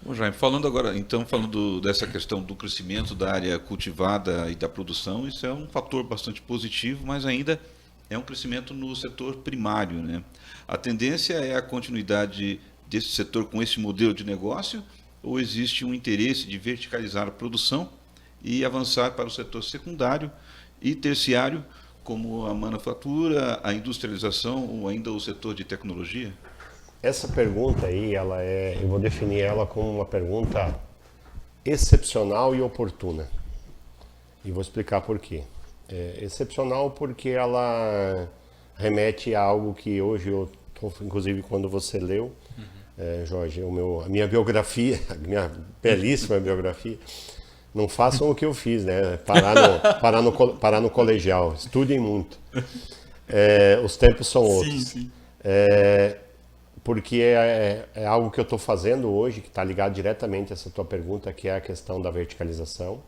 Bom, Jaime, falando agora, então, falando dessa questão do crescimento da área cultivada e da produção, isso é um fator bastante positivo, mas ainda é um crescimento no setor primário, né? A tendência é a continuidade desse setor com esse modelo de negócio, ou existe um interesse de verticalizar a produção e avançar para o setor secundário e terciário, como a manufatura, a industrialização ou ainda o setor de tecnologia? Essa pergunta aí, eu vou definir ela como uma pergunta excepcional e oportuna. E vou explicar por quê. É excepcional porque ela remete a algo que hoje inclusive quando você leu, Jorge, a minha biografia, a minha belíssima biografia, não façam o que eu fiz, né? Parar no colegial, estudem muito. Os tempos são outros. Sim. Porque é algo que eu estou fazendo hoje, que está ligado diretamente a essa tua pergunta, que é a questão da verticalização.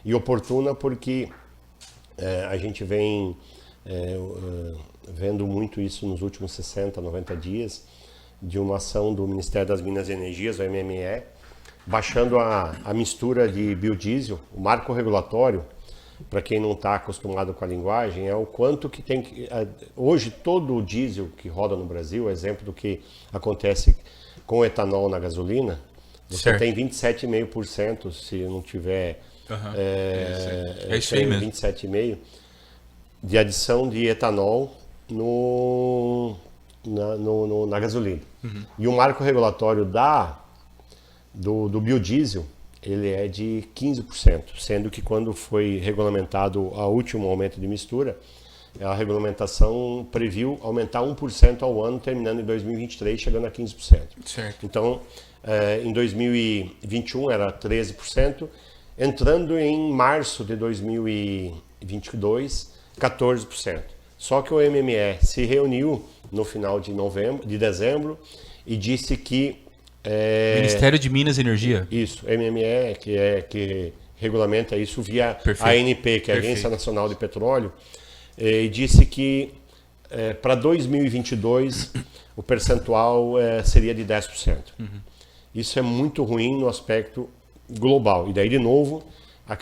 E oportuna porque a gente vem vendo muito isso nos últimos 60, 90 dias, de uma ação do Ministério das Minas e Energias, o MME, baixando a mistura de biodiesel, o marco regulatório. Para quem não está acostumado com a linguagem, é o quanto que tem que... Hoje, todo o diesel que roda no Brasil, exemplo do que acontece com o etanol na gasolina, você tem 27,5%, se não tiver... É isso aí mesmo. 27,5% de adição de etanol na gasolina. E o marco regulatório do biodiesel, ele é de 15%, sendo que quando foi regulamentado o último aumento de mistura, a regulamentação previu aumentar 1% ao ano, terminando em 2023, chegando a 15%. Certo. Então, em 2021 era 13%, entrando em março de 2022, 14%. Só que o MME se reuniu no final de dezembro e disse que Ministério de Minas e Energia? Isso, MME, que regulamenta isso via a ANP, que é a Agência Nacional de Petróleo, e disse que para 2022 o percentual seria de 10%. Isso é muito ruim no aspecto global. E daí, de novo, a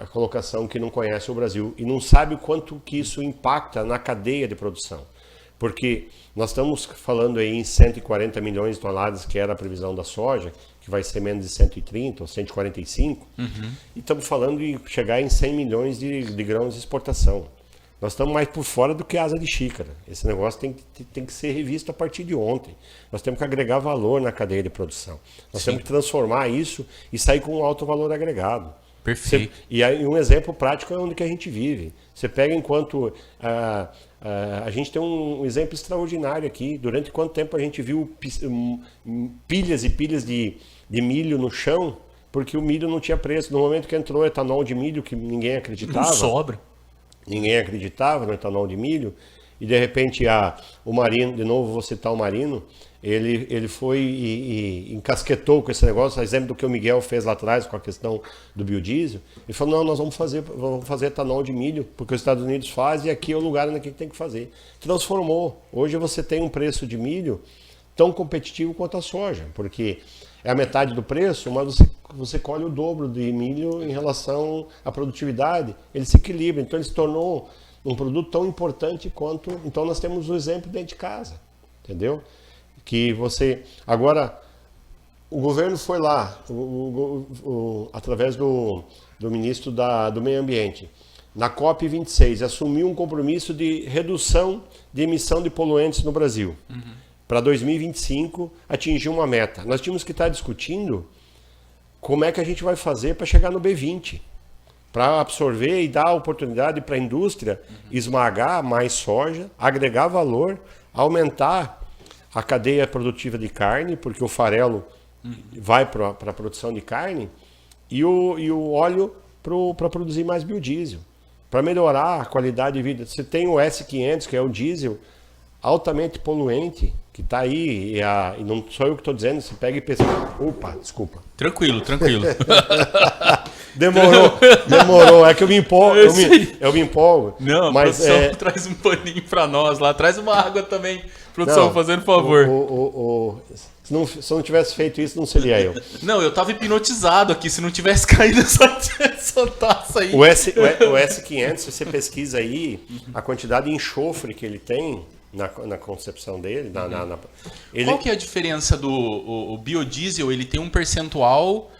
colocação que não conhece o Brasil e não sabe o quanto que isso impacta na cadeia de produção. Porque nós estamos falando aí em 140 milhões de toneladas, que era a previsão da soja, que vai ser menos de 130 ou 145, e estamos falando de chegar em 100 milhões de grãos de exportação. Nós estamos mais por fora do que asa de xícara. Esse negócio tem que ser revisto a partir de ontem. Nós temos que agregar valor na cadeia de produção. Nós temos que transformar isso e sair com um alto valor agregado. Perfeito. E aí, um exemplo prático é onde que a gente vive. Você pega enquanto... a gente tem um exemplo extraordinário aqui. Durante quanto tempo a gente viu pilhas e pilhas de milho no chão, porque o milho não tinha preço. No momento que entrou etanol de milho, que ninguém acreditava... Não sobra. Ninguém acreditava no etanol de milho, e de repente o Marino, de novo vou citar o Marino, ele foi e encasquetou com esse negócio, exemplo do que o Miguel fez lá atrás com a questão do biodiesel. Ele falou, não, nós vamos fazer etanol de milho, porque os Estados Unidos fazem e aqui é o lugar onde tem que fazer. Transformou. Hoje você tem um preço de milho tão competitivo quanto a soja, porque é a metade do preço, mas você colhe o dobro de milho em relação à produtividade. Ele se equilibra, então ele se tornou um produto tão importante quanto... Então nós temos um exemplo dentro de casa, entendeu? Que você... Agora, o governo foi lá, através do ministro do Meio Ambiente, na COP26, assumiu um compromisso de redução de emissão de poluentes no Brasil. Para 2025, atingir uma meta. Nós tínhamos que estar discutindo como é que a gente vai fazer para chegar no B20, para absorver e dar oportunidade para a indústria esmagar mais soja, agregar valor, aumentar a cadeia produtiva de carne, porque o farelo vai para a produção de carne, e o óleo para produzir mais biodiesel, para melhorar a qualidade de vida. Você tem o S500, que é o diesel altamente poluente, que está aí, e não sou eu que estou dizendo, você pega e pesquisa. Opa, desculpa. Tranquilo. Demorou, é que eu me empolgo. Eu me empolgo. Não, mas, a produção traz um paninho para nós lá, traz uma água também. Produção, fazendo favor. Se eu não tivesse feito isso, não seria eu. Não, eu tava hipnotizado aqui, se não tivesse caído essa taça aí. O S500, se você pesquisa aí, a quantidade de enxofre que ele tem na concepção dele... Qual que é a diferença do o biodiesel? Ele tem um percentual...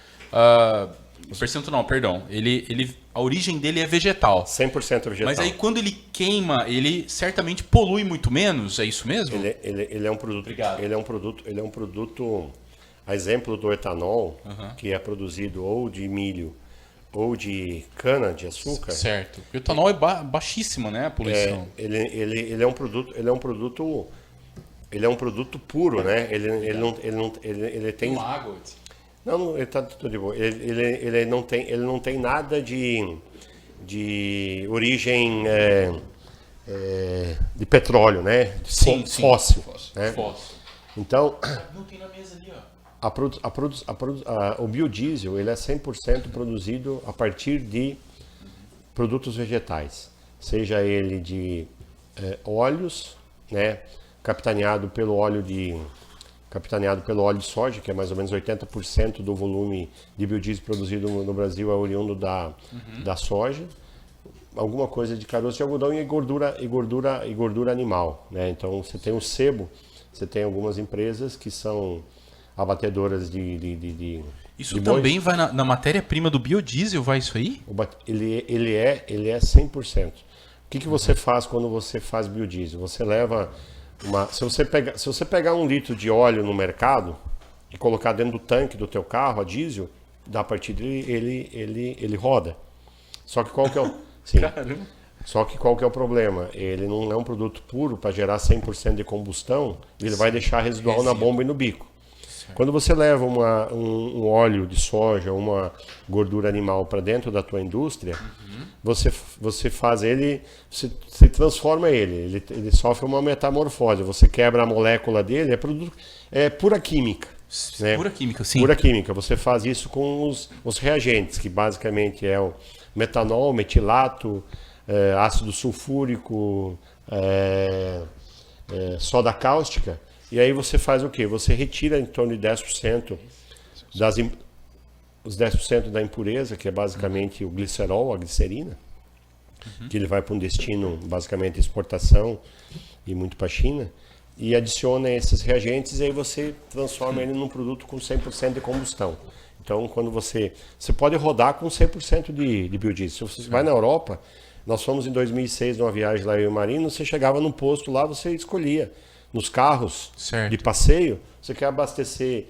percentual não, perdão. A origem dele é vegetal. 100% vegetal. Mas aí quando ele queima, ele certamente polui muito menos, é isso mesmo? Ele é um produto... Obrigado. Ele é um produto... A exemplo do etanol, que é produzido ou de milho ou de cana de açúcar. Certo. O etanol é baixíssimo, né, a poluição. Ele é um produto puro, né? Ele tem uma água. não, ele tá tudo de boa. Ele não tem nada de origem de petróleo, né? Sim, fóssil. Né? Fóssil. Então, Não tem na mesa ali, ó. o biodiesel ele é 100% produzido a partir de produtos vegetais, seja ele de óleos, né, capitaneado pelo óleo de soja, que é mais ou menos 80% do volume de biodiesel produzido no Brasil é oriundo da soja, alguma coisa de caroço de algodão e gordura animal, né? Então você tem o sebo, você tem algumas empresas que são abatedoras de Isso de também bois. vai na matéria-prima do biodiesel, vai isso aí? Ele é 100%. O que você faz quando você faz biodiesel? Você leva se você pegar 1 litro de óleo no mercado e colocar dentro do tanque do teu carro a diesel, a partir dele ele roda. Só que qual que é o sim. Caramba. Só que qual que é o problema? Ele não é um produto puro para gerar 100% de combustão, ele vai deixar residual na bomba e no bico. Quando você leva um óleo de soja, uma gordura animal para dentro da tua indústria, você faz ele, você transforma ele sofre uma metamorfose, você quebra a molécula dele, é pura química. Né? Pura química, sim. Pura química. Você faz isso com os reagentes, que basicamente é o metanol, metilato, ácido sulfúrico, soda cáustica. E aí você faz o quê? Você retira em torno de 10% os 10% da impureza, que é basicamente o glicerol, a glicerina, que ele vai para um destino basicamente de exportação e muito para a China, e adiciona esses reagentes e aí você transforma ele num produto com 100% de combustão. Então, quando você pode rodar com 100% de biodiesel. Se você vai na Europa, nós fomos em 2006 numa viagem lá eu e o Marino, você chegava num posto lá, você escolhia. Nos carros certo. De passeio, você quer abastecer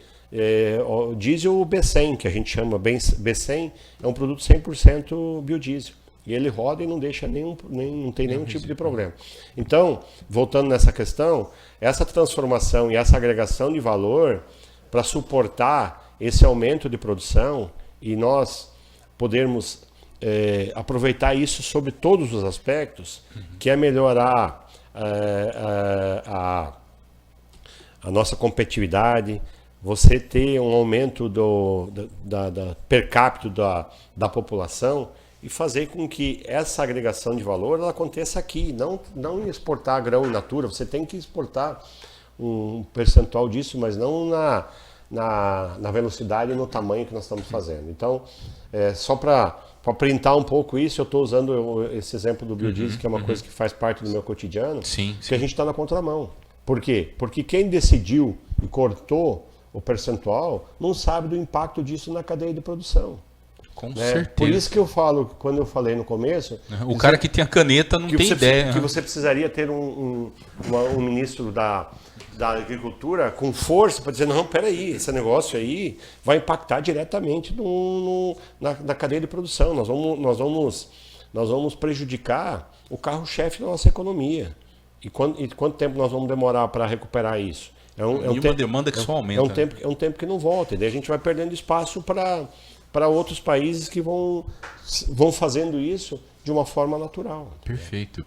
o diesel ou B100, que a gente chama B100, é um produto 100% biodiesel. E ele roda e não deixa não tem nenhum tipo de problema. Então, voltando nessa questão, essa transformação e essa agregação de valor para suportar esse aumento de produção e nós podermos aproveitar isso sobre todos os aspectos, que é melhorar a nossa competitividade, você ter um aumento da per capita da população e fazer com que essa agregação de valor ela aconteça aqui, não exportar grão in natura. Você tem que exportar um percentual disso, mas não na velocidade e no tamanho que nós estamos fazendo. Então, só para printar um pouco isso, eu estou usando esse exemplo do biodiesel, que é uma coisa que faz parte do meu cotidiano, que a gente está na contramão. Por quê? Porque quem decidiu e cortou o percentual não sabe do impacto disso na cadeia de produção. Com certeza. Por isso que eu falo, quando eu falei no começo... O cara que tem a caneta não tem ideia. Que você precisaria ter um ministro da agricultura com força para dizer, não, peraí, esse negócio aí vai impactar diretamente na cadeia de produção. Nós vamos prejudicar o carro-chefe da nossa economia. E quanto tempo nós vamos demorar para recuperar isso? Uma demanda que só aumenta. É um tempo que não volta. E daí a gente vai perdendo espaço para outros países que vão fazendo isso de uma forma natural. Perfeito.